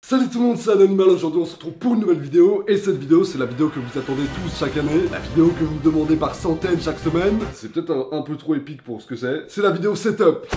Salut tout le monde, c'est Anonymal. Aujourd'hui on se retrouve pour une nouvelle vidéo. Et cette vidéo c'est la vidéo que vous attendez tous chaque année, la vidéo que vous me demandez par centaines chaque semaine. C'est peut-être un peu trop épique pour ce que c'est la vidéo setup.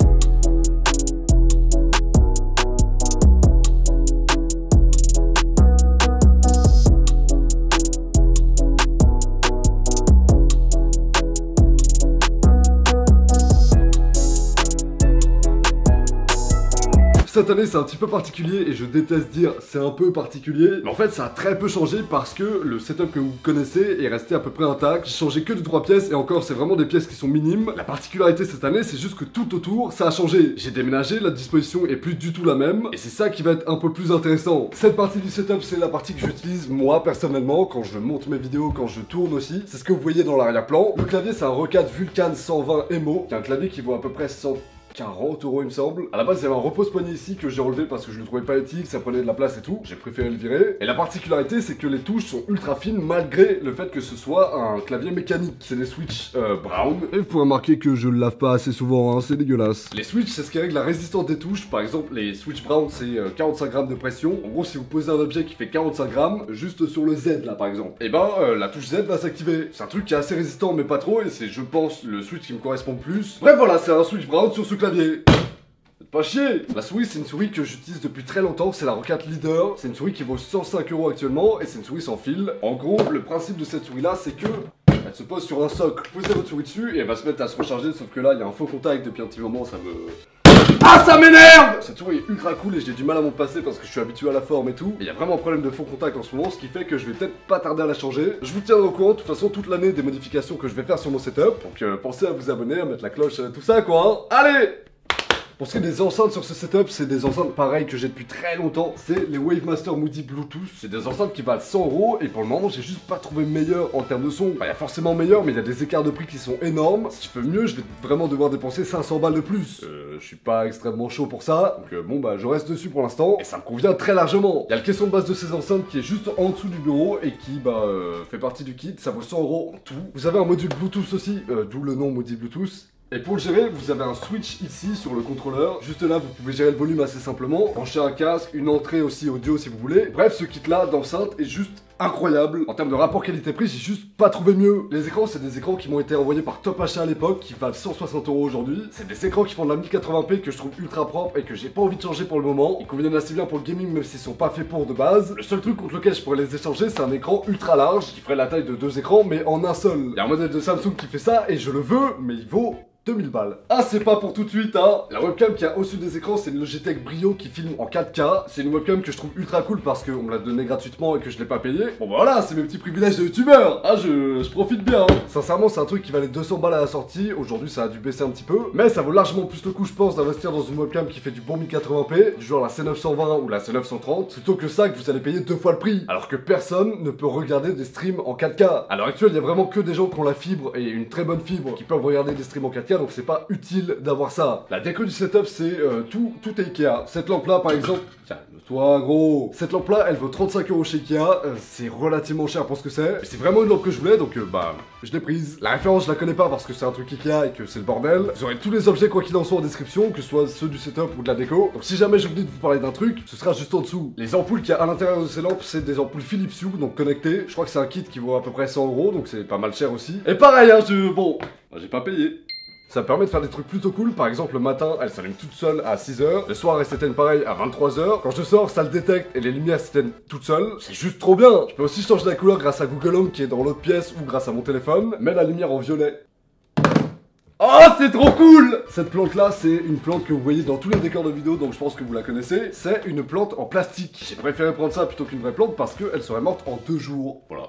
Cette année c'est un petit peu particulier et je déteste dire c'est un peu particulier, mais en fait ça a très peu changé parce que le setup que vous connaissez est resté à peu près intact. J'ai changé que de 3 pièces et encore c'est vraiment des pièces qui sont minimes. La particularité cette année c'est juste que tout autour ça a changé. J'ai déménagé, la disposition est plus du tout la même et c'est ça qui va être un peu plus intéressant. Cette partie du setup c'est la partie que j'utilise moi personnellement quand je monte mes vidéos, quand je tourne aussi. C'est ce que vous voyez dans l'arrière-plan. Le clavier c'est un Rocade Vulcan 120 Emo, qui est un clavier qui vaut à peu près 140 € il me semble. À la base il y avait un repose-poignet ici que j'ai enlevé parce que je le trouvais pas utile, ça prenait de la place et tout. J'ai préféré le virer. Et la particularité c'est que les touches sont ultra fines malgré le fait que ce soit un clavier mécanique. C'est des switches brown. Et vous pouvez remarquer que je le lave pas assez souvent, hein, c'est dégueulasse. Les switches c'est ce qui règle la résistance des touches. Par exemple les switches brown c'est 45 grammes de pression. En gros si vous posez un objet qui fait 45 grammes, juste sur le Z là par exemple, et ben la touche Z va s'activer. C'est un truc qui est assez résistant mais pas trop et c'est je pense le switch qui me correspond le plus. Bref voilà, c'est un switch brown sur ce clavier. Faites pas chier. La souris c'est une souris que j'utilise depuis très longtemps, c'est la Rocade Leader. C'est une souris qui vaut 105 € actuellement et c'est une souris sans fil. En gros le principe de cette souris là c'est que elle se pose sur un socle. Vous posez votre souris dessus et elle va se mettre à se recharger, sauf que là il y a un faux contact depuis un petit moment, ça me... Ah ça m'énerve! Cette souris est ultra cool et j'ai du mal à m'en passer parce que je suis habitué à la forme et tout. Il y a vraiment un problème de faux contact en ce moment, ce qui fait que je vais peut-être pas tarder à la changer. Je vous tiendrai au courant de toute façon toute l'année des modifications que je vais faire sur mon setup. Donc pensez à vous abonner, à mettre la cloche, tout ça quoi. Hein. Allez! Pour ce qui est des enceintes sur ce setup, c'est des enceintes pareilles que j'ai depuis très longtemps. C'est les Wavemaster Moody Bluetooth. C'est des enceintes qui valent 100 € et pour le moment j'ai juste pas trouvé meilleur en termes de son. Enfin, il y a forcément meilleur mais il y a des écarts de prix qui sont énormes. Si je veux mieux, je vais vraiment devoir dépenser 500 balles de plus. Je suis pas extrêmement chaud pour ça. Donc bon bah je reste dessus pour l'instant et ça me convient très largement. Il y a le caisson de base de ces enceintes qui est juste en dessous du bureau et qui fait partie du kit. Ça vaut 100 € en tout. Vous avez un module Bluetooth aussi, d'où le nom Moody Bluetooth. Et pour le gérer, vous avez un switch ici sur le contrôleur. Juste là, vous pouvez gérer le volume assez simplement. Brancher un casque, une entrée aussi audio si vous voulez. Bref, ce kit-là d'enceinte est juste incroyable. En termes de rapport qualité-prix, j'ai juste pas trouvé mieux. Les écrans, c'est des écrans qui m'ont été envoyés par Top Achat à l'époque, qui valent 160 € aujourd'hui. C'est des écrans qui font de la 1080p que je trouve ultra propre et que j'ai pas envie de changer pour le moment. Ils conviennent assez bien pour le gaming même s'ils sont pas faits pour de base. Le seul truc contre lequel je pourrais les échanger, c'est un écran ultra large qui ferait la taille de 2 écrans mais en un seul. Il y a un modèle de Samsung qui fait ça et je le veux, mais il vaut 2000 balles. Ah c'est pas pour tout de suite hein. La webcam qui a au-dessus des écrans c'est une Logitech Brio qui filme en 4K. C'est une webcam que je trouve ultra cool parce qu'on me l'a donnée gratuitement et que je l'ai pas payé. Bon bah voilà, c'est mes petits privilèges de youtubeur. Ah je profite bien hein. Sincèrement c'est un truc qui valait 200 balles à la sortie. Aujourd'hui ça a dû baisser un petit peu, mais ça vaut largement plus le coup je pense d'investir dans une webcam qui fait du bon 1080p, du genre la C920 ou la C930, plutôt que ça que vous allez payer 2 fois le prix. Alors que personne ne peut regarder des streams en 4K. À l'heure actuelle il y a vraiment que des gens qui ont la fibre et une très bonne fibre qui peuvent regarder des streams en 4K, donc c'est pas utile d'avoir ça. La déco du setup c'est tout est Ikea. Cette lampe là par exemple, tiens, toi gros, cette lampe là elle vaut 35 € chez Ikea, c'est relativement cher pour ce que c'est. C'est vraiment une lampe que je voulais donc bah je l'ai prise. La référence je la connais pas parce que c'est un truc Ikea et que c'est le bordel. Vous aurez tous les objets quoi qu'il en soit en description, que ce soit ceux du setup ou de la déco. Donc si jamais j'oublie de vous parler d'un truc, ce sera juste en dessous. Les ampoules qu'il y a à l'intérieur de ces lampes c'est des ampoules Philips Hue donc connectées. Je crois que c'est un kit qui vaut à peu près 100 € donc c'est pas mal cher aussi. Et pareil hein, bon, j'ai pas payé. Ça me permet de faire des trucs plutôt cool, par exemple le matin elle s'allume toute seule à 6 h, le soir elle s'éteint pareil à 23 h, quand je sors ça le détecte et les lumières s'éteignent toutes seules, c'est juste trop bien. Je peux aussi changer la couleur grâce à Google Home qui est dans l'autre pièce ou grâce à mon téléphone, mais la lumière en violet. Oh c'est trop cool. Cette plante là c'est une plante que vous voyez dans tous les décors de vidéos donc je pense que vous la connaissez. C'est une plante en plastique. J'ai préféré prendre ça plutôt qu'une vraie plante parce qu'elle serait morte en 2 jours. Voilà.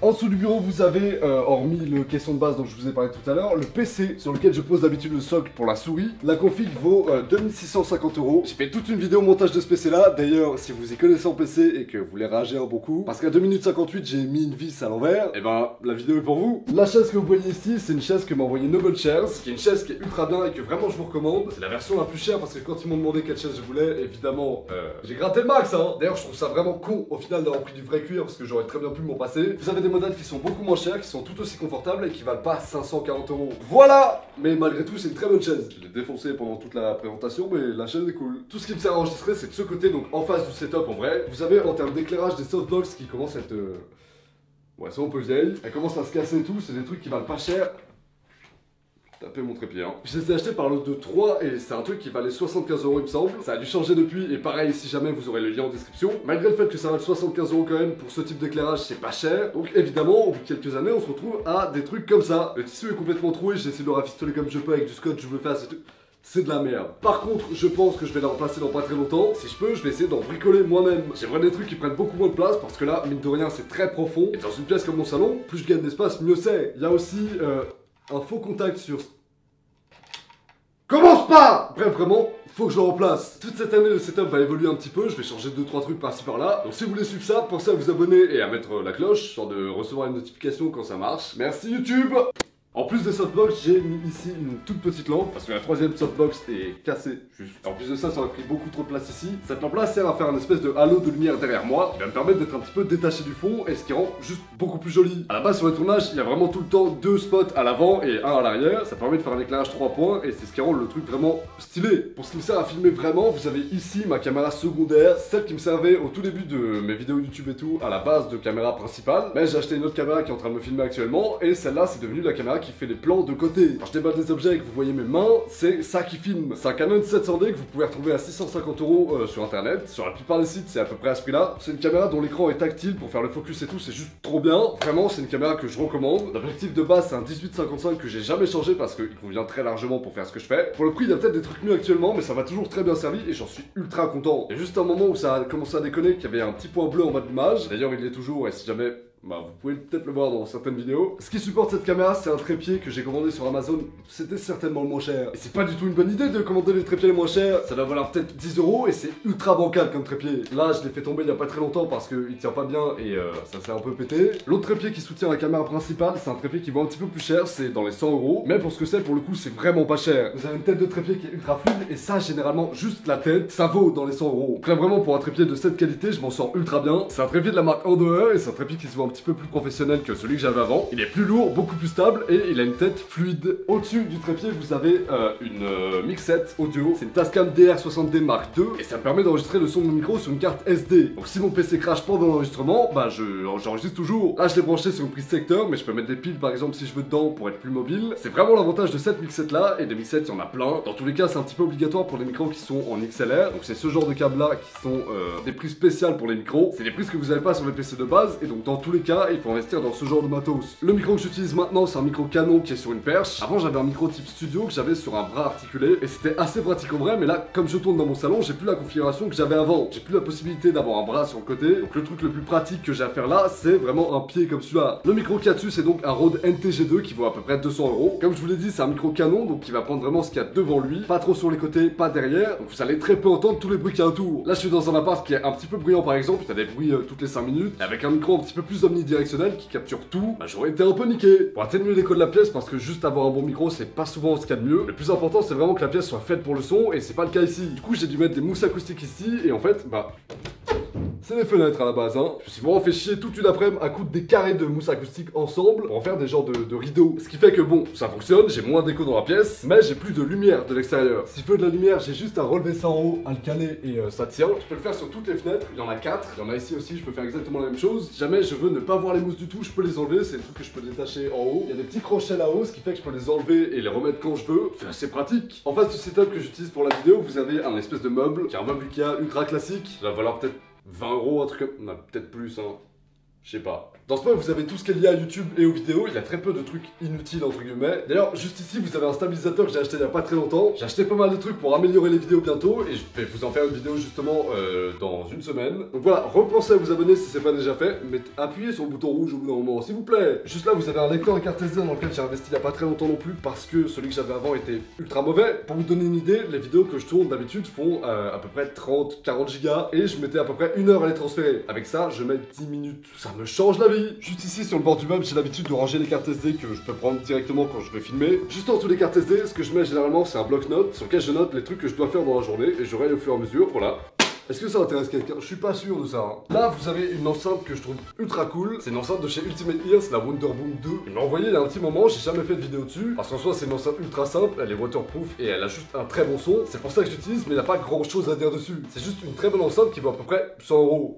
En dessous du bureau vous avez, hormis le caisson de base dont je vous ai parlé tout à l'heure, le PC sur lequel je pose d'habitude le socle pour la souris. La config vaut 2650 €. J'ai fait toute une vidéo montage de ce PC là. D'ailleurs si vous y connaissez en PC et que vous voulez rager un bon coup, parce qu'à 2 minutes 58 j'ai mis une vis à l'envers, et ben la vidéo est pour vous. La chaise que vous voyez ici c'est une chaise que m'a envoyé Noble Chairs, qui est une chaise qui est ultra bien et que vraiment je vous recommande. C'est la version la plus chère parce que quand ils m'ont demandé quelle chaise je voulais, évidemment j'ai gratté le max hein. D'ailleurs je trouve ça vraiment con au final d'avoir pris du vrai cuir parce que j'aurais très bien pu m'en passer. Vous avez des modèles qui sont beaucoup moins chers, qui sont tout aussi confortables et qui valent pas 540 €. Voilà. Mais malgré tout, c'est une très bonne chaise. Je l'ai défoncé pendant toute la présentation, mais la chaise est cool. Tout ce qui me sert à enregistrer, c'est de ce côté, donc en face du setup en vrai. Vous avez en termes d'éclairage des softbox qui commencent à être... ouais, c'est un peu vieille. Elle commence à se casser et tout, c'est des trucs qui valent pas cher. Tapez mon trépied, hein. Je les ai achetés par lot de 3 et c'est un truc qui valait 75 € il me semble. Ça a dû changer depuis et pareil, si jamais vous aurez le lien en description. Malgré le fait que ça vale 75 € quand même, pour ce type d'éclairage, c'est pas cher. Donc évidemment, au bout de quelques années, on se retrouve à des trucs comme ça. Le tissu est complètement troué, j'ai essayé de le rafistoler comme je peux avec du scotch, je me fais assez... C'est de la merde. Par contre, je pense que je vais la remplacer dans pas très longtemps. Si je peux, je vais essayer d'en bricoler moi-même. J'aimerais des trucs qui prennent beaucoup moins de place parce que là, mine de rien, c'est très profond. Et dans une pièce comme mon salon, plus je gagne d'espace, mieux c'est. Il y a aussi un faux contact sur... Commence pas! Bref, vraiment, faut que je le remplace. Toute cette année, le setup va évoluer un petit peu, je vais changer 2-3 trucs par-ci par-là. Donc si vous voulez suivre ça, pensez à vous abonner et à mettre la cloche, histoire de recevoir une notification quand ça marche. Merci YouTube! En plus des softbox, j'ai mis ici une toute petite lampe parce que la troisième softbox est cassée juste. En plus de ça, ça a pris beaucoup trop de place ici. Cette lampe-là sert à faire un espèce de halo de lumière derrière moi qui va me permettre d'être un petit peu détaché du fond et ce qui rend juste beaucoup plus joli. À la base, sur les tournages, il y a vraiment tout le temps 2 spots à l'avant et 1 à l'arrière. Ça permet de faire un éclairage 3 points et c'est ce qui rend le truc vraiment stylé. Pour ce qui me sert à filmer vraiment, vous avez ici ma caméra secondaire, celle qui me servait au tout début de mes vidéos YouTube et tout à la base de caméra principale. Mais j'ai acheté une autre caméra qui est en train de me filmer actuellement et celle-là, c'est devenu la caméra qui fait les plans de côté. Quand je déballe des objets et que vous voyez mes mains, c'est ça qui filme. C'est un Canon 700D que vous pouvez retrouver à 650 € sur internet. Sur la plupart des sites, c'est à peu près à ce prix-là. C'est une caméra dont l'écran est tactile pour faire le focus et tout, c'est juste trop bien. Vraiment, c'est une caméra que je recommande. L'objectif de base, c'est un 18-55 que j'ai jamais changé parce qu'il convient très largement pour faire ce que je fais. Pour le prix, il y a peut-être des trucs mieux actuellement, mais ça m'a toujours très bien servi et j'en suis ultra content. Il y a juste un moment où ça a commencé à déconner, qu'il y avait un petit point bleu en bas de l'image. D'ailleurs, il l'est toujours et si jamais... bah vous pouvez peut-être le voir dans certaines vidéos. Ce qui supporte cette caméra, c'est un trépied que j'ai commandé sur Amazon. C'était certainement le moins cher. Et c'est pas du tout une bonne idée de commander les trépieds les moins chers. Ça doit valoir peut-être 10 € et c'est ultra bancal comme trépied. Là, je l'ai fait tomber il y a pas très longtemps parce qu'il tient pas bien et ça s'est un peu pété. L'autre trépied qui soutient la caméra principale, c'est un trépied qui vaut un petit peu plus cher, c'est dans les 100 €. Mais pour ce que c'est, pour le coup, c'est vraiment pas cher. Vous avez une tête de trépied qui est ultra fluide et ça, généralement, juste la tête, ça vaut dans les 100 €. Donc là, vraiment, pour un trépied de cette qualité, je m'en sors ultra bien. C'est un trépied de la marque Andor et c'est un trépied qui se voit un petit peu plus professionnel que celui que j'avais avant. Il est plus lourd, beaucoup plus stable et il a une tête fluide. Au-dessus du trépied, vous avez une mixette audio. C'est une Tascam DR60D Mark II et ça me permet d'enregistrer le son de mon micro sur une carte SD. Donc si mon PC crache pendant l'enregistrement, bah j'enregistre toujours. Là, je l'ai branché sur une prise secteur, mais je peux mettre des piles par exemple si je veux dedans pour être plus mobile. C'est vraiment l'avantage de cette mixette là et des mixettes, il y en a plein. Dans tous les cas, c'est un petit peu obligatoire pour les micros qui sont en XLR. Donc c'est ce genre de câbles là qui sont des prises spéciales pour les micros. C'est des prises que vous n'avez pas sur les PC de base et donc dans tous les cas, il faut investir dans ce genre de matos. Le micro que j'utilise maintenant, c'est un micro Canon qui est sur une perche. Avant, j'avais un micro type studio que j'avais sur un bras articulé et c'était assez pratique en vrai, mais là, comme je tourne dans mon salon, j'ai plus la configuration que j'avais avant. J'ai plus la possibilité d'avoir un bras sur le côté. Donc le truc le plus pratique que j'ai à faire là, c'est vraiment un pied comme celui-là. Le micro qu'il y a dessus, c'est donc un Rode NTG2 qui vaut à peu près 200 €. Comme je vous l'ai dit, c'est un micro Canon, donc qui va prendre vraiment ce qu'il y a devant lui, pas trop sur les côtés, pas derrière. Donc vous allez très peu entendre tous les bruits qu'il y a autour. Là, je suis dans un appart qui est un petit peu bruyant par exemple, il y a des bruits toutes les 5 minutes, avec un micro un petit peu plus omnidirectionnel qui capture tout. Bah, j'aurais été un peu niqué. Pour atténuer l'écho de la pièce, parce que juste avoir un bon micro, c'est pas souvent ce qu'il y a de mieux. Le plus important, c'est vraiment que la pièce soit faite pour le son, et c'est pas le cas ici. Du coup, j'ai dû mettre des mousses acoustiques ici, et en fait, bah... c'est les fenêtres à la base, hein. Je me suis vraiment fait chier toute une après-midi à coudre des carrés de mousse acoustique ensemble pour en faire des genres de rideaux. Ce qui fait que bon, ça fonctionne, j'ai moins d'écho dans la pièce, mais j'ai plus de lumière de l'extérieur. Si je veux de la lumière, j'ai juste à relever ça en haut, à le caler et ça tient. Je peux le faire sur toutes les fenêtres, il y en a 4. Il y en a ici aussi, je peux faire exactement la même chose. Si jamais je veux ne pas voir les mousses du tout, je peux les enlever, c'est des trucs que je peux détacher en haut. Il y a des petits crochets là-haut, ce qui fait que je peux les enlever et les remettre quand je veux. C'est assez pratique. En face du setup que j'utilise pour la vidéo, vous avez un espèce de meuble, qui est un meuble Ikea ultra classique. Ça va valoir peut-être 20 €, un truc comme... non, peut-être plus, hein. Je sais pas. Dans ce meuble, vous avez tout ce qui est lié à YouTube et aux vidéos. Il y a très peu de trucs inutiles, entre guillemets. D'ailleurs, juste ici, vous avez un stabilisateur que j'ai acheté il y a pas très longtemps. J'ai acheté pas mal de trucs pour améliorer les vidéos bientôt. Et je vais vous en faire une vidéo, justement, dans une semaine. Donc voilà, repensez à vous abonner si c'est pas déjà fait. Mais appuyez sur le bouton rouge au bout d'un moment, s'il vous plaît. Juste là, vous avez un lecteur de carte SD dans lequel j'ai investi il y a pas très longtemps non plus. Parce que celui que j'avais avant était ultra mauvais. Pour vous donner une idée, les vidéos que je tourne d'habitude font à peu près 30-40 Go. Et je mettais à peu près 1 heure à les transférer. Avec ça, je mets 10 minutes. Ça me change la vie. Juste ici, sur le bord du meuble, j'ai l'habitude de ranger les cartes SD que je peux prendre directement quand je vais filmer. Juste en dessous des cartes SD, ce que je mets généralement, c'est un bloc-notes sur lequel je note les trucs que je dois faire dans la journée et je raye au fur et à mesure, voilà. Est-ce que ça intéresse quelqu'un? Je suis pas sûr de ça. Hein. Là, vous avez une enceinte que je trouve ultra cool. C'est une enceinte de chez Ultimate Ears, la Wonderboom 2. Il m'a envoyé il y a un petit moment, j'ai jamais fait de vidéo dessus. Parce qu'en soi, c'est une enceinte ultra simple, elle est waterproof et elle a juste un très bon son. C'est pour ça que j'utilise, mais il n'y a pas grand chose à dire dessus. C'est juste une très bonne enceinte qui vaut à peu près 100 €.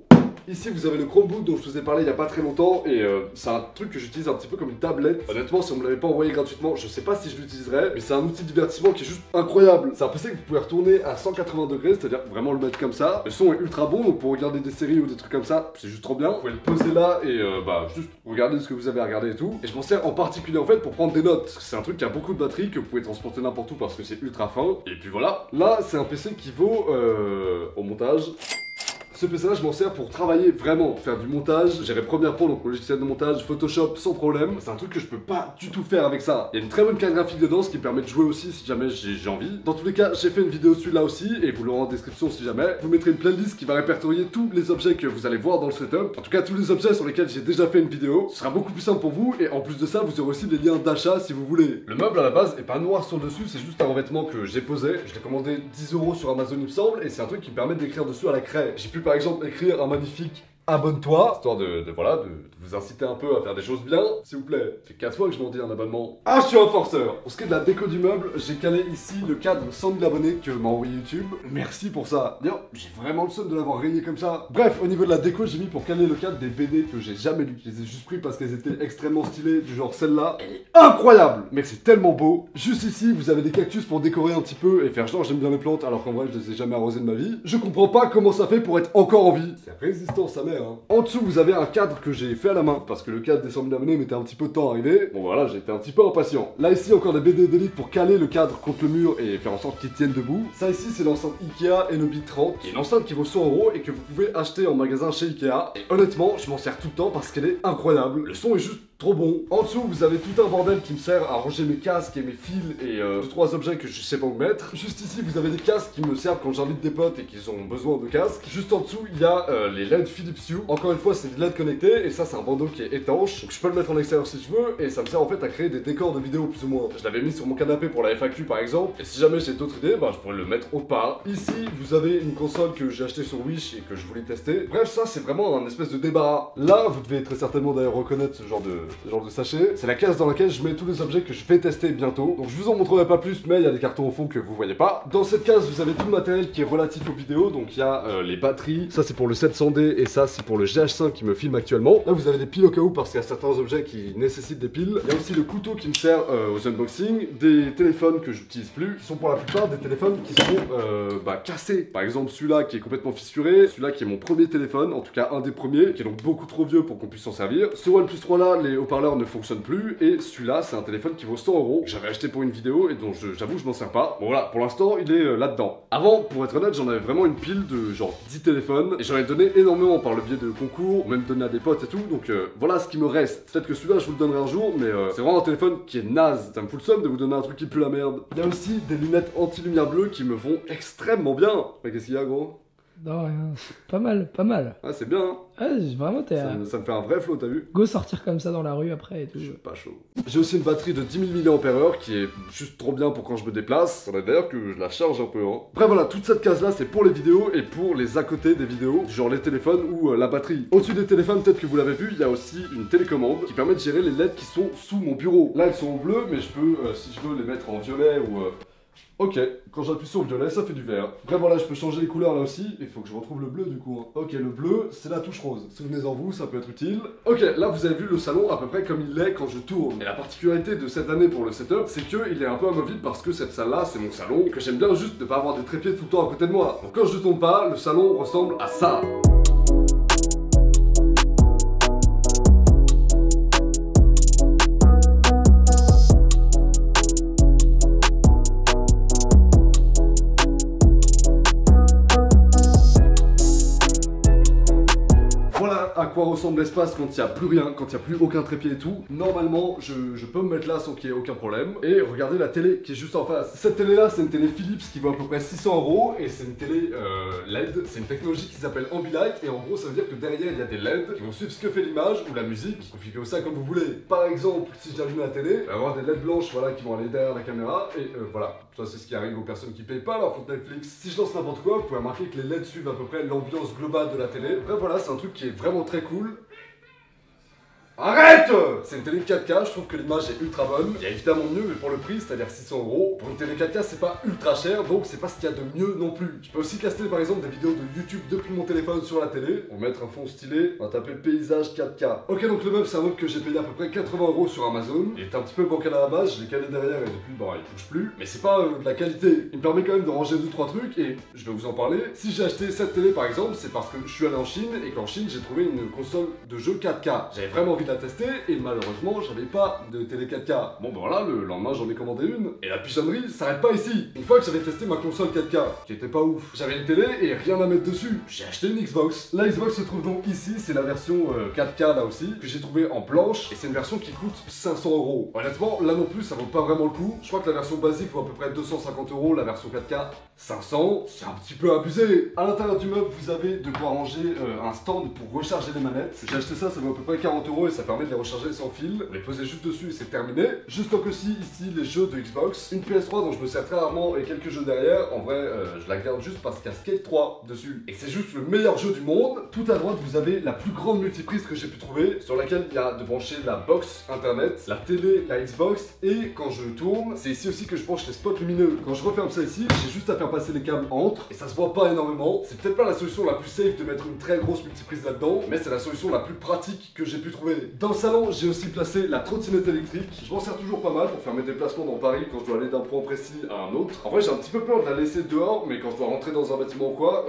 Ici vous avez le Chromebook dont je vous ai parlé il y a pas très longtemps et c'est un truc que j'utilise un petit peu comme une tablette. Honnêtement si on me l'avait pas envoyé gratuitement je sais pas si je l'utiliserais mais c'est un outil de divertissement qui est juste incroyable. C'est un PC que vous pouvez retourner à 180 degrés, c'est-à-dire vraiment le mettre comme ça. Le son est ultra bon donc pour regarder des séries ou des trucs comme ça c'est juste trop bien. Vous pouvez le poser là et juste regarder ce que vous avez à regarder et tout. Et je m'en sers en particulier en fait pour prendre des notes. C'est un truc qui a beaucoup de batterie que vous pouvez transporter n'importe où parce que c'est ultra fin. Et puis voilà, là c'est un PC qui vaut au montage. Ce PC là je m'en sers pour travailler vraiment, faire du montage, gérer Premiere Pro donc le logiciel de montage, Photoshop sans problème. C'est un truc que je peux pas du tout faire avec ça. Il y a une très bonne carte graphique dedans ce qui me permet de jouer aussi si jamais j'ai envie. Dans tous les cas j'ai fait une vidéo dessus là aussi et vous l'aurez en description si jamais. Je vous mettrai une playlist qui va répertorier tous les objets que vous allez voir dans le setup. En tout cas tous les objets sur lesquels j'ai déjà fait une vidéo. Ce sera beaucoup plus simple pour vous et en plus de ça vous aurez aussi des liens d'achat si vous voulez. Le meuble à la base est pas noir sur le dessus, c'est juste un revêtement que j'ai posé. Je l'ai commandé 10 € sur Amazon il me semble et c'est un truc qui me permet d'écrire dessus à la craie. J'ai pu par exemple écrire un magnifique abonne-toi, histoire de vous inciter un peu à faire des choses bien, s'il vous plaît. Ça fait 4 fois que je m'en dis un abonnement. Ah, je suis un forceur. Pour ce qui est de la déco du meuble, j'ai calé ici le cadre 100 000 abonnés que m'a envoyé YouTube. Merci pour ça. D'ailleurs, j'ai vraiment le seum de l'avoir rayé comme ça. Bref, au niveau de la déco, j'ai mis pour caler le cadre des BD que j'ai jamais lu. Je les ai juste pris parce qu'elles étaient extrêmement stylées, du genre celle-là. Elle est incroyable. Mec, c'est tellement beau. Juste ici, vous avez des cactus pour décorer un petit peu et faire genre j'aime bien les plantes alors qu'en vrai, je les ai jamais arrosées de ma vie. Je comprends pas comment ça fait pour être encore en vie. C'est résistant, sa mère. Hein. En dessous, vous avez un cadre que j'ai fait à la main parce que le cadre des 100 000 abonnés mettait un petit peu de temps à arriver. Bon voilà, j'étais un petit peu impatient. Là ici, encore des BD d'élite pour caler le cadre contre le mur et faire en sorte qu'il tienne debout. Ça ici, c'est l'enceinte Ikea Enobi 30, qui est une enceinte qui vaut 100 € et que vous pouvez acheter en magasin chez Ikea. Et honnêtement, je m'en sers tout le temps parce qu'elle est incroyable. Le son est juste trop bon. En dessous, vous avez tout un bordel qui me sert à ranger mes casques et mes fils et 2-3 objets que je sais pas où mettre. Juste ici, vous avez des casques qui me servent quand j'invite des potes et qu'ils ont besoin de casques. Juste en dessous, il y a les LED Philips Hue. Encore une fois, c'est des LED connectés et ça, c'est un bandeau qui est étanche. Donc je peux le mettre en extérieur si je veux et ça me sert en fait à créer des décors de vidéos plus ou moins. Je l'avais mis sur mon canapé pour la FAQ par exemple. Et si jamais j'ai d'autres idées, je pourrais le mettre au pas. Ici, vous avez une console que j'ai achetée sur Wish et que je voulais tester. Bref, ça, c'est vraiment un espèce de débarras. Là, vous devez très certainement d'ailleurs reconnaître ce genre de sachet. C'est la case dans laquelle je mets tous les objets que je vais tester bientôt. Donc je vous en montrerai pas plus, mais il y a des cartons au fond que vous voyez pas. Dans cette case, vous avez tout le matériel qui est relatif aux vidéos. Donc il y a les batteries, ça c'est pour le 700D et ça c'est pour le GH5 qui me filme actuellement. Là vous avez des piles au cas où parce qu'il y a certains objets qui nécessitent des piles. Il y a aussi le couteau qui me sert aux unboxings, des téléphones que j'utilise plus, qui sont pour la plupart des téléphones qui sont cassés. Par exemple celui-là qui est complètement fissuré, celui-là qui est mon premier téléphone, en tout cas un des premiers, qui est donc beaucoup trop vieux pour qu'on puisse s'en servir. Ce OnePlus 3 là, les haut-parleurs ne fonctionnent plus et celui-là c'est un téléphone qui vaut 100 € que j'avais acheté pour une vidéo et dont j'avoue je m'en sers pas. Bon voilà, pour l'instant il est là-dedans. Avant, pour être honnête, j'en avais vraiment une pile de genre 10 téléphones et j'en ai donné énormément par le biais de concours, ou même donné à des potes et tout, donc voilà ce qui me reste. Peut-être que celui-là je vous le donnerai un jour, mais c'est vraiment un téléphone qui est naze. Ça me fout le seum de vous donner un truc qui pue la merde. Il y a aussi des lunettes anti-lumière bleue qui me vont extrêmement bien. Mais qu'est-ce qu'il y a gros? Non, rien. Pas mal, pas mal. Ah, c'est bien, hein. Ah, vraiment, t'es. Ça me fait un vrai flow, t'as vu? Go sortir comme ça dans la rue après et tout. Je suis pas chaud. J'ai aussi une batterie de 10 000 mAh qui est juste trop bien pour quand je me déplace. Faudrait d'ailleurs que je la charge un peu, hein. Après, voilà, toute cette case-là, c'est pour les vidéos et pour les à côté des vidéos, genre les téléphones ou la batterie. Au-dessus des téléphones, peut-être que vous l'avez vu, il y a aussi une télécommande qui permet de gérer les LED qui sont sous mon bureau. Là, elles sont en bleu, mais je peux, si je veux, les mettre en violet ou. Ok, quand j'appuie sur le violet, ça fait du vert. Après voilà, je peux changer les couleurs là aussi. Il faut que je retrouve le bleu du coup. Hein. Ok, le bleu, c'est la touche rose. Souvenez-en vous, ça peut être utile. Ok, là vous avez vu le salon à peu près comme il est quand je tourne. Et la particularité de cette année pour le setup, c'est qu'il est un peu amovible parce que cette salle là, c'est mon salon. Et que j'aime bien juste ne pas avoir des trépieds tout le temps à côté de moi. Donc quand je tourne pas, le salon ressemble à ça. à quoi ressemble l'espace quand il n'y a plus rien, quand il n'y a plus aucun trépied et tout, normalement je peux me mettre là sans qu'il y ait aucun problème. Et regardez la télé qui est juste en face. Cette télé là, c'est une télé Philips qui vaut à peu près 600 € et c'est une télé LED. C'est une technologie qui s'appelle Ambilight et en gros ça veut dire que derrière il y a des LED qui vont suivre ce que fait l'image ou la musique. Vous configurez ça comme vous voulez. Par exemple, si j'allume la télé, il va y avoir des LED blanches voilà, qui vont aller derrière la caméra et voilà. Ça c'est ce qui arrive aux personnes qui payent pas leur compte Netflix. Si je lance n'importe quoi, vous pouvez remarquer que les LED suivent à peu près l'ambiance globale de la télé. Bref voilà, c'est un truc qui est vraiment très cool. Arrête! C'est une télé 4K, je trouve que l'image est ultra bonne. Il y a évidemment mieux, mais pour le prix, c'est-à-dire 600 €, pour une télé 4K, c'est pas ultra cher, donc c'est pas ce qu'il y a de mieux non plus. Je peux aussi caster par exemple des vidéos de YouTube depuis mon téléphone sur la télé. On va mettre un fond stylé, on va taper paysage 4K. Ok, donc le meuble, c'est un meuble que j'ai payé à peu près 80 € sur Amazon. Il est un petit peu bancal à la base, je l'ai calé derrière et depuis, bon, il bouge plus. Mais c'est pas de la qualité. Il me permet quand même de ranger 2-3 trucs et je vais vous en parler. Si j'ai acheté cette télé par exemple, c'est parce que je suis allé en Chine et qu'en Chine, j'ai trouvé une console de jeu 4K. J'avais vraiment envie de la tester et malheureusement, j'avais pas de télé 4K. Bon, ben voilà, le lendemain, j'en ai commandé une. Et la pigeonnerie s'arrête pas ici. Une fois que j'avais testé ma console 4K, qui était pas ouf, j'avais une télé et rien à mettre dessus. J'ai acheté une Xbox. La Xbox se trouve donc ici, c'est la version 4K là aussi, que j'ai trouvé en blanche. Et c'est une version qui coûte 500 €. Honnêtement, là non plus, ça vaut pas vraiment le coup. Je crois que la version basique vaut à peu près 250 €, la version 4K 500. C'est un petit peu abusé. À l'intérieur du meuble, vous avez de quoi ranger un stand pour recharger les manettes. J'ai acheté ça, ça vaut à peu près 40 € et ça permet de les recharger sans fil. On les posait juste dessus et c'est terminé. Je stocke aussi ici les jeux de Xbox, une PS3 dont je me sers très rarement et quelques jeux derrière. En vrai, je la garde juste parce qu'il y a Skate 3 dessus. Et c'est juste le meilleur jeu du monde. Tout à droite, vous avez la plus grande multiprise que j'ai pu trouver, sur laquelle il y a de brancher la box internet, la télé, la Xbox. Et quand je tourne, c'est ici aussi que je branche les spots lumineux. Quand je referme ça ici, j'ai juste à faire passer les câbles entre et ça se voit pas énormément. C'est peut-être pas la solution la plus safe de mettre une très grosse multiprise là-dedans, mais c'est la solution la plus pratique que j'ai pu trouver. Dans le salon, j'ai aussi placé la trottinette électrique. Je m'en sers toujours pas mal pour faire mes déplacements dans Paris quand je dois aller d'un point précis à un autre. En vrai, j'ai un petit peu peur de la laisser dehors, mais quand je dois rentrer dans un bâtiment ou quoi,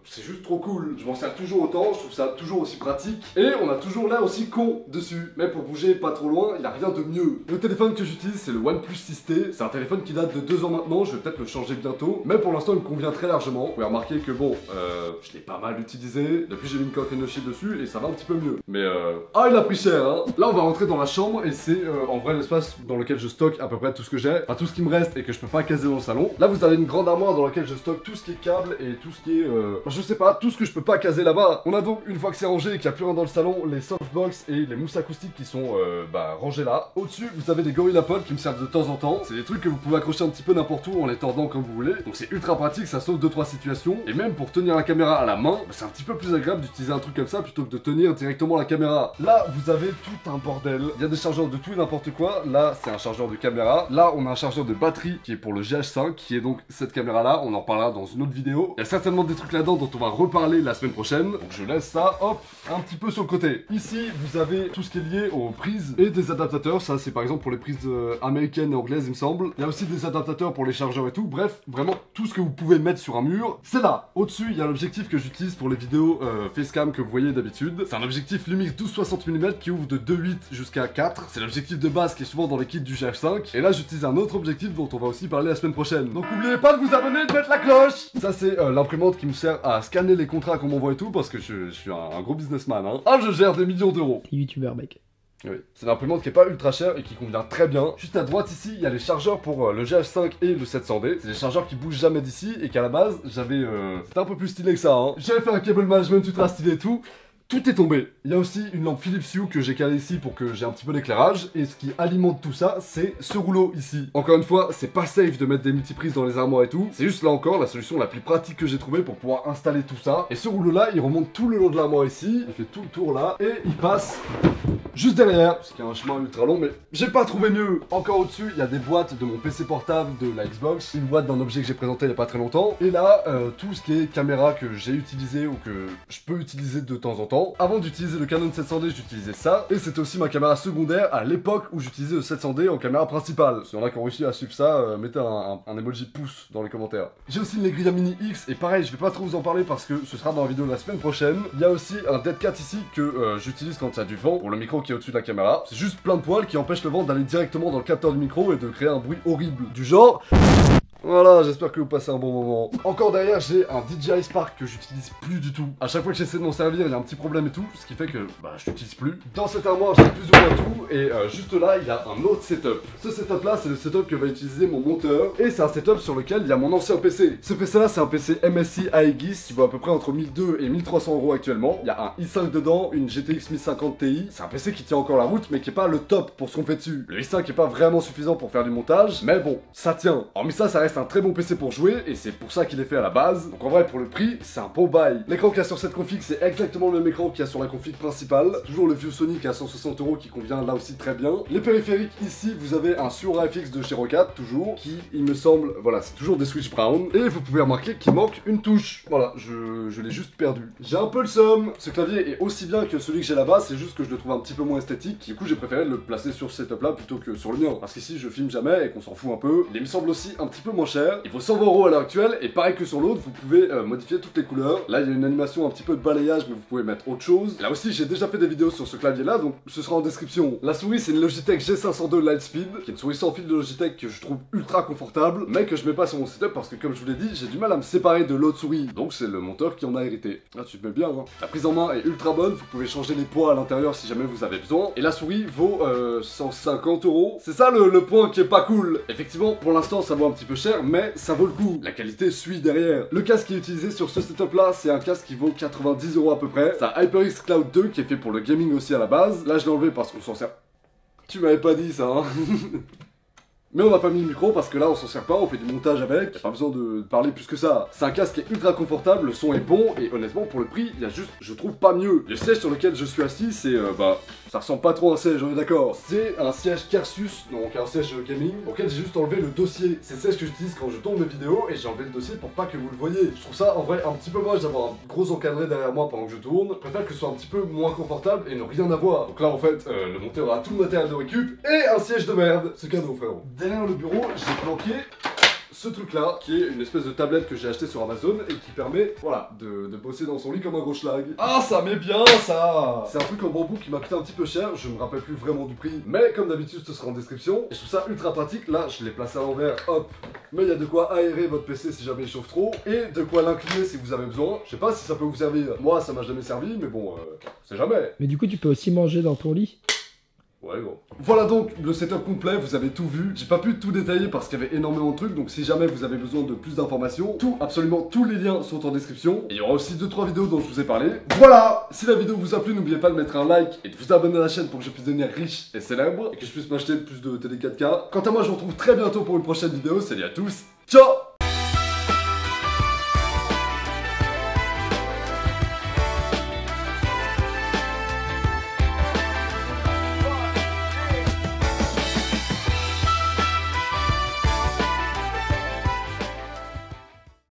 c'est juste trop cool. Je m'en sers toujours autant, je trouve ça toujours aussi pratique. Et on a toujours là aussi con dessus. Mais pour bouger pas trop loin, il n'y a rien de mieux. Le téléphone que j'utilise, c'est le OnePlus 6T. C'est un téléphone qui date de 2 ans maintenant, je vais peut-être le changer bientôt. Mais pour l'instant, il me convient très largement. Vous pouvez remarquer que bon, je l'ai pas mal utilisé. Depuis, j'ai mis une coque Enoshi dessus et ça va un petit peu mieux. Mais ah, il a pris cher, hein. Là, on va rentrer dans la chambre et c'est en vrai l'espace dans lequel je stocke à peu près tout ce que j'ai, enfin tout ce qui me reste et que je peux pas caser dans le salon. Là vous avez une grande armoire dans laquelle je stocke tout ce qui est câble et tout ce qui est je sais pas, tout ce que je peux pas caser là-bas. On a donc, une fois que c'est rangé et qu'il n'y a plus rien dans le salon, les softbox et les mousses acoustiques qui sont rangées là. Au-dessus vous avez des Gorilla Pod qui me servent de temps en temps. C'est des trucs que vous pouvez accrocher un petit peu n'importe où en les tordant comme vous voulez. Donc c'est ultra pratique, ça sauve 2-3 situations. Et même pour tenir la caméra à la main, c'est un petit peu plus agréable d'utiliser un truc comme ça plutôt que de tenir directement la caméra. Là vous avez tout un bordel. Il y a des chargeurs de tout et n'importe quoi. Là c'est un chargeur de caméra. Là on a un chargeur de batterie qui est pour le GH5 qui est donc cette caméra là. On en reparlera dans une autre vidéo. Il y a certainement des trucs là-dedans dont on va reparler la semaine prochaine. Donc je laisse ça hop un petit peu sur le côté. Ici vous avez tout ce qui est lié aux prises et des adaptateurs. Ça c'est par exemple pour les prises américaines et anglaises il me semble. Il y a aussi des adaptateurs pour les chargeurs et tout. Bref vraiment tout ce que vous pouvez mettre sur un mur c'est là. Au-dessus il y a l'objectif que j'utilise pour les vidéos facecam que vous voyez d'habitude. C'est un objectif Lumix 12-60 mm qui ouvre de 2.8 jusqu'à 4. C'est l'objectif de base qui est souvent dans les kits du GH5. Et là j'utilise un autre objectif dont on va aussi parler la semaine prochaine. Donc n'oubliez pas de vous abonner et de mettre la cloche. Ça c'est l'imprimante qui me sert à scanner les contrats qu'on m'envoie et tout parce que je suis un gros businessman hein. Ah je gère des millions d'euros. T'es youtubeur mec. Oui. C'est l'imprimante qui est pas ultra chère et qui convient très bien. Juste à droite ici, il y a les chargeurs pour le GH5 et le 700D. C'est des chargeurs qui bougent jamais d'ici et qu'à la base, j'avais... C'était un peu plus stylé que ça, hein. J'avais fait un cable management ultra stylé et tout. Tout est tombé. Il y a aussi une lampe Philips Hue que j'ai calée ici pour que j'ai un petit peu d'éclairage. Et ce qui alimente tout ça, c'est ce rouleau ici. Encore une fois, c'est pas safe de mettre des multiprises dans les armoires et tout. C'est juste là encore la solution la plus pratique que j'ai trouvée pour pouvoir installer tout ça. Et ce rouleau là, il remonte tout le long de l'armoire ici. Il fait tout le tour là. Et il passe juste derrière. Ce qui est un chemin ultra long, mais j'ai pas trouvé mieux. Encore au-dessus, il y a des boîtes de mon PC portable, de la Xbox. Une boîte d'un objet que j'ai présenté il y a pas très longtemps. Et là, tout ce qui est caméra que j'ai utilisé ou que je peux utiliser de temps en temps. Avant d'utiliser le Canon 700D, j'utilisais ça. Et c'était aussi ma caméra secondaire à l'époque où j'utilisais le 700D en caméra principale. S'il y en a qui ont réussi à suivre ça, mettez un emoji pouce dans les commentaires. J'ai aussi une Legrilla Mini X et pareil, je vais pas trop vous en parler parce que ce sera dans la vidéo de la semaine prochaine. Il y a aussi un Dead Cat ici que j'utilise quand il y a du vent pour le micro qui est au-dessus de la caméra. C'est juste plein de poils qui empêchent le vent d'aller directement dans le capteur du micro et de créer un bruit horrible. Du genre... Voilà, j'espère que vous passez un bon moment. Encore derrière, j'ai un DJI Spark que j'utilise plus du tout. À chaque fois que j'essaie de m'en servir, il y a un petit problème et tout, ce qui fait que je l'utilise plus. Dans cette armoire, j'ai plus ou moins tout, et juste là, il y a un autre setup. Ce setup là, c'est le setup que va utiliser mon monteur, et c'est un setup sur lequel il y a mon ancien PC. Ce PC là, c'est un PC MSI Aegis qui vaut à peu près entre 1200 et 1300 € actuellement. Il y a un i5 dedans, une GTX 1050 Ti. C'est un PC qui tient encore la route, mais qui est pas le top pour ce qu'on fait dessus. Le i5 est pas vraiment suffisant pour faire du montage, mais bon, ça tient. Hormis ça, ça reste un très bon PC pour jouer, et c'est pour ça qu'il est fait à la base. Donc en vrai, pour le prix, c'est un beau bail. L'écran qu'il y a sur cette config, c'est exactement le même écran qu'il y a sur la config principale. Toujours le ViewSonic à 160 € qui convient là aussi très bien. Les périphériques, ici, vous avez un Shure FX de chez Roccat, toujours, qui, il me semble, voilà, c'est toujours des Switch Brown. Et vous pouvez remarquer qu'il manque une touche. Voilà, je l'ai juste perdu. J'ai un peu le seum. Ce clavier est aussi bien que celui que j'ai là-bas, c'est juste que je le trouve un petit peu moins esthétique. Du coup, j'ai préféré le placer sur ce setup là plutôt que sur le mien. Parce qu'ici, je filme jamais et qu'on s'en fout un peu. Il me semble aussi un petit peu moins cher. Il vaut 120 € à l'heure actuelle, et pareil que sur l'autre, vous pouvez modifier toutes les couleurs. Là, il y a une animation un petit peu de balayage, mais vous pouvez mettre autre chose. Là aussi, j'ai déjà fait des vidéos sur ce clavier là, donc ce sera en description. La souris, c'est une Logitech G502 Lightspeed, qui est une souris sans fil de Logitech que je trouve ultra confortable, mais que je mets pas sur mon setup parce que, comme je vous l'ai dit, j'ai du mal à me séparer de l'autre souris. Donc c'est le monteur qui en a hérité. Ah, tu te mets bien, hein. La prise en main est ultra bonne, vous pouvez changer les poids à l'intérieur si jamais vous avez besoin. Et la souris vaut 150 €. C'est ça le point qui est pas cool. Effectivement, pour l'instant, ça vaut un petit peu cher, mais ça vaut le coup. La qualité suit derrière. Le casque qui est utilisé sur ce setup là, c'est un casque qui vaut 90 € à peu près. C'est un HyperX Cloud 2 qui est fait pour le gaming aussi à la base. Là, je l'ai enlevé parce qu'on s'en sert. Tu m'avais pas dit ça, hein. Mais on n'a pas mis le micro parce que là on s'en sert pas, on fait du montage avec, y'a pas besoin de parler plus que ça. C'est un casque qui est ultra confortable, le son est bon, et honnêtement pour le prix, il y a juste, je trouve pas mieux. Le siège sur lequel je suis assis, c'est ça ressemble pas trop à un siège, on est d'accord. C'est un siège Kersus, donc un siège gaming, auquel j'ai juste enlevé le dossier. C'est le siège que j'utilise quand je tourne mes vidéos, et j'ai enlevé le dossier pour pas que vous le voyez. Je trouve ça en vrai un petit peu moche d'avoir un gros encadré derrière moi pendant que je tourne. Je préfère que ce soit un petit peu moins confortable et ne rien avoir. Donc là en fait, le monteur a tout le matériel de récup, et un siège de merde. C'est cadeau frérot. Derrière le bureau, j'ai planqué ce truc là, qui est une espèce de tablette que j'ai acheté sur Amazon et qui permet, voilà, de bosser dans son lit comme un gros schlag. Ah, ça met bien ça. C'est un truc en bambou qui m'a coûté un petit peu cher, je me rappelle plus vraiment du prix, mais comme d'habitude ce sera en description. Et je trouve ça ultra pratique, là je l'ai placé à l'envers, hop. Mais il y a de quoi aérer votre PC si jamais il chauffe trop, et de quoi l'incliner si vous avez besoin. Je sais pas si ça peut vous servir, moi ça m'a jamais servi, mais bon, c'est jamais. Mais du coup, tu peux aussi manger dans ton lit. Ouais gros. Voilà donc le setup complet, vous avez tout vu. J'ai pas pu tout détailler parce qu'il y avait énormément de trucs, donc si jamais vous avez besoin de plus d'informations, absolument tous les liens sont en description. Et il y aura aussi 2-3 vidéos dont je vous ai parlé. Voilà. Si la vidéo vous a plu, n'oubliez pas de mettre un like et de vous abonner à la chaîne pour que je puisse devenir riche et célèbre, et que je puisse m'acheter plus de télé 4K. Quant à moi, je vous retrouve très bientôt pour une prochaine vidéo. Salut à tous, ciao.